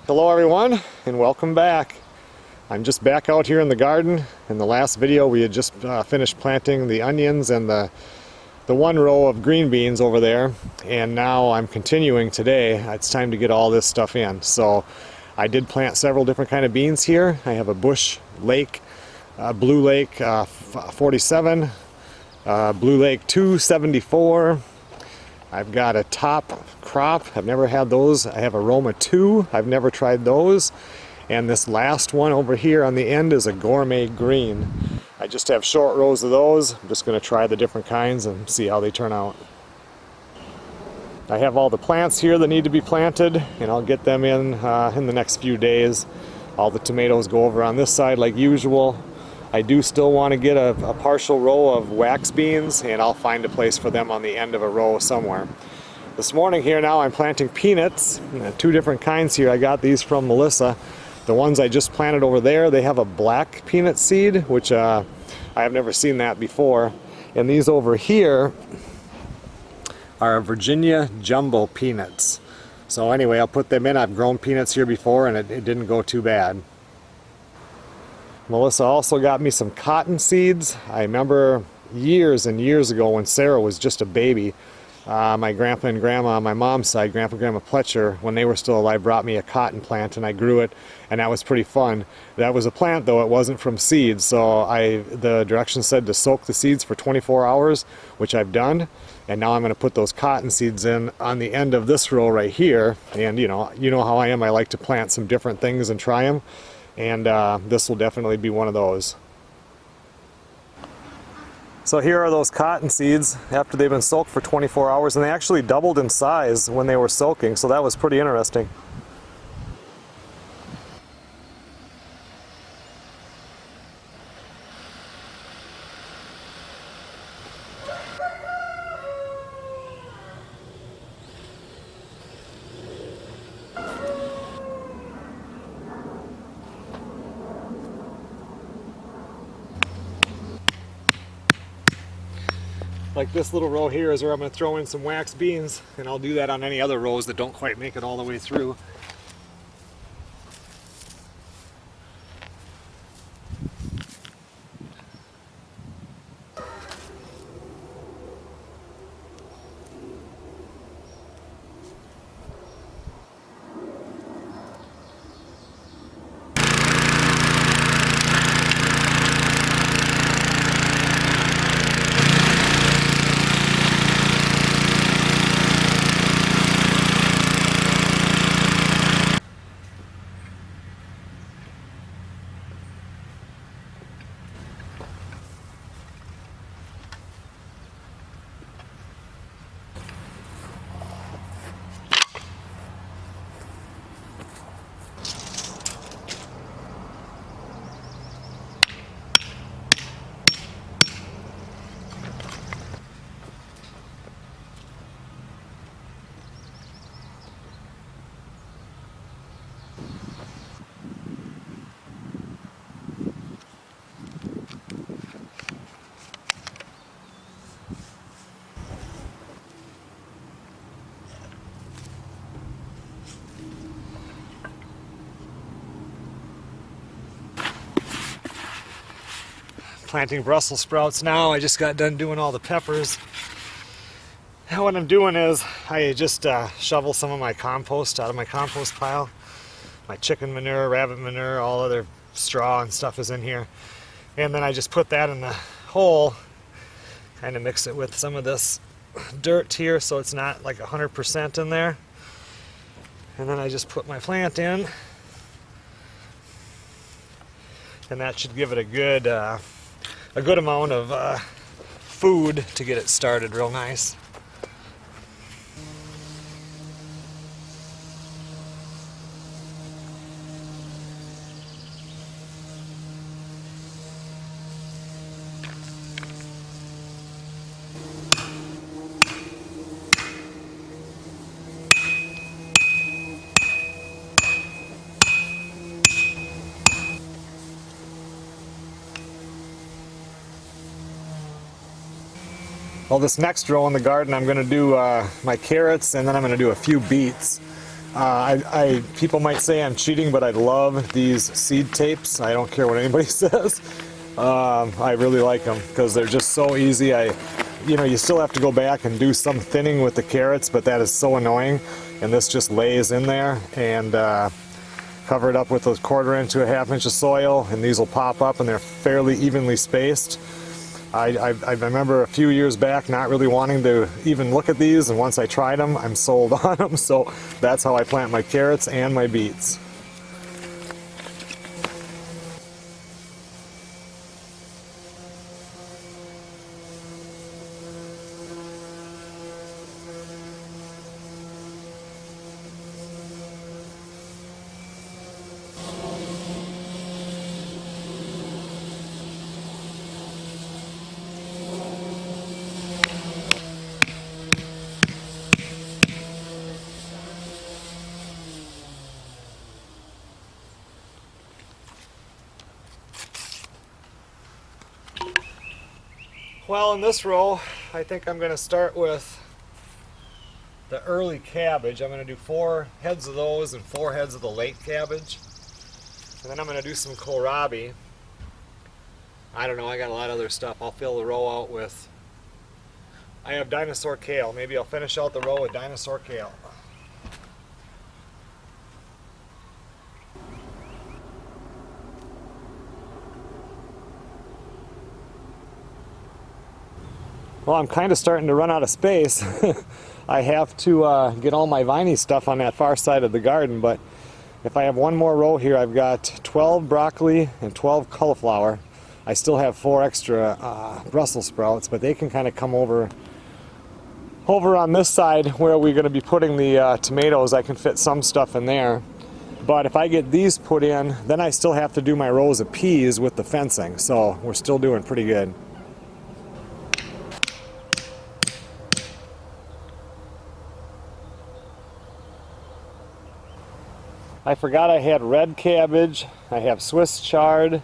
Hello everyone, and welcome back. I'm just back out here in the garden. In the last video we had just finished planting the onions and the one row of green beans over there, and now I'm continuing today. It's time to get all this stuff in. So I did plant several different kind of beans here. I have a bush lake, blue lake 47, blue lake 274. I've got a top crop. I've never had those. I have a Roma 2. I've never tried those. And this last one over here on the end is a gourmet green. I just have short rows of those. I'm just going to try the different kinds and see how they turn out. I have all the plants here that need to be planted, and I'll get them in the next few days. All the tomatoes go over on this side like usual. I do still want to get a partial row of wax beans, and I'll find a place for them on the end of a row somewhere. This morning here now I'm planting peanuts, two different kinds here. I got these from Melissa. The ones I just planted over there, they have a black peanut seed, which I have never seen that before. And these over here are Virginia jumbo peanuts. So anyway, I'll put them in. I've grown peanuts here before, and it didn't go too bad. Melissa also got me some cotton seeds. I remember years and years ago when Sarah was just a baby, my grandpa and grandma on my mom's side, Grandpa and Grandma Pletcher, when they were still alive, brought me a cotton plant, and I grew it, and that was pretty fun. That was a plant though, it wasn't from seeds, so the directions said to soak the seeds for 24 hours, which I've done, and now I'm going to put those cotton seeds in on the end of this row right here. And you know how I am, I like to plant some different things and try them. And this will definitely be one of those. So here are those cotton seeds after they've been soaked for 24 hours, and they actually doubled in size when they were soaking, so that was pretty interesting. Like this little row here is where I'm going to throw in some wax beans, and I'll do that on any other rows that don't quite make it all the way through. Planting Brussels sprouts now. I just got done doing all the peppers. And what I'm doing is I just shovel some of my compost out of my compost pile. My chicken manure, rabbit manure, all other straw and stuff is in here. And then I just put that in the hole, kind of mix it with some of this dirt here so it's not like 100% in there. And then I just put my plant in. And that should give it a good amount of food to get it started real nice. Well, this next row in the garden I'm going to do my carrots, and then I'm going to do a few beets. People might say I'm cheating, but I love these seed tapes. I don't care what anybody says. I really like them because they're just so easy. You still have to go back and do some thinning with the carrots, but that is so annoying. And this just lays in there and cover it up with a 1/4 inch to a 1/2 inch of soil, and these will pop up and they're fairly evenly spaced. I remember a few years back not really wanting to even look at these, and once I tried them, I'm sold on them. So that's how I plant my carrots and my beets. Well, in this row, I think I'm going to start with the early cabbage. I'm going to do 4 heads of those and 4 heads of the late cabbage. And then I'm going to do some kohlrabi. I don't know, I got a lot of other stuff. I'll fill the row out with, I have Dinosaur Kale. Maybe I'll finish out the row with Dinosaur Kale. Well, I'm kind of starting to run out of space. I have to get all my viney stuff on that far side of the garden, but if I have one more row here, I've got 12 broccoli and 12 cauliflower. I still have 4 extra Brussels sprouts, but they can kind of come over on this side where we're going to be putting the tomatoes. I can fit some stuff in there. But if I get these put in, then I still have to do my rows of peas with the fencing, so we're still doing pretty good. I forgot I had red cabbage, I have Swiss chard,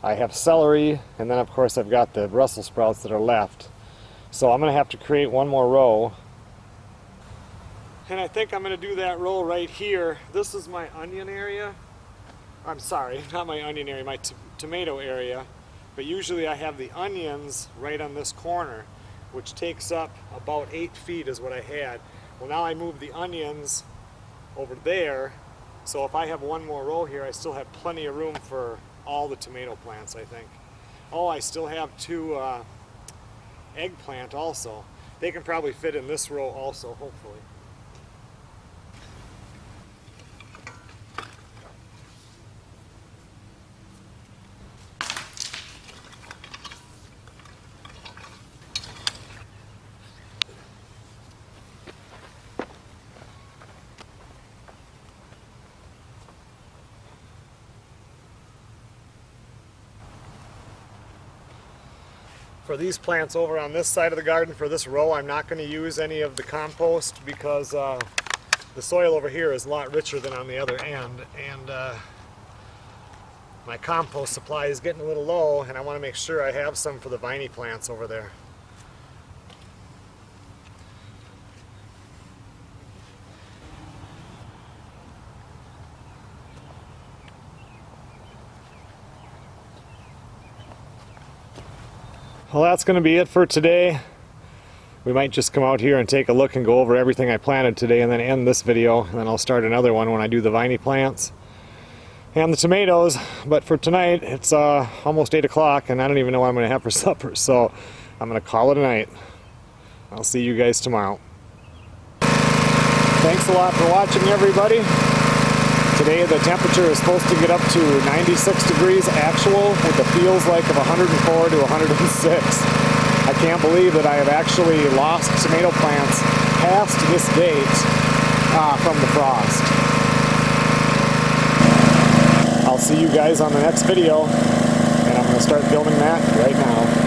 I have celery, and then of course I've got the Brussels sprouts that are left. So I'm going to have to create one more row. And I think I'm going to do that row right here. This is my onion area. I'm sorry, not my onion area, my tomato area. But usually I have the onions right on this corner, which takes up about 8 feet is what I had. Well, now I moved the onions over there. So if I have one more row here, I still have plenty of room for all the tomato plants, I think. Oh, I still have 2 eggplant also. They can probably fit in this row also, hopefully. For these plants over on this side of the garden, for this row, I'm not going to use any of the compost because the soil over here is a lot richer than on the other end, and my compost supply is getting a little low, and I want to make sure I have some for the viney plants over there. Well, that's going to be it for today. We might just come out here and take a look and go over everything I planted today and then end this video, and then I'll start another one when I do the viney plants and the tomatoes. But for tonight, it's almost 8 o'clock and I don't even know what I'm going to have for supper, so I'm going to call it a night. I'll see you guys tomorrow. Thanks a lot for watching, everybody. Today the temperature is supposed to get up to 96 degrees actual with the feels like of 104 to 106. I can't believe that I have actually lost tomato plants past this date from the frost. I'll see you guys on the next video, and I'm going to start filming that right now.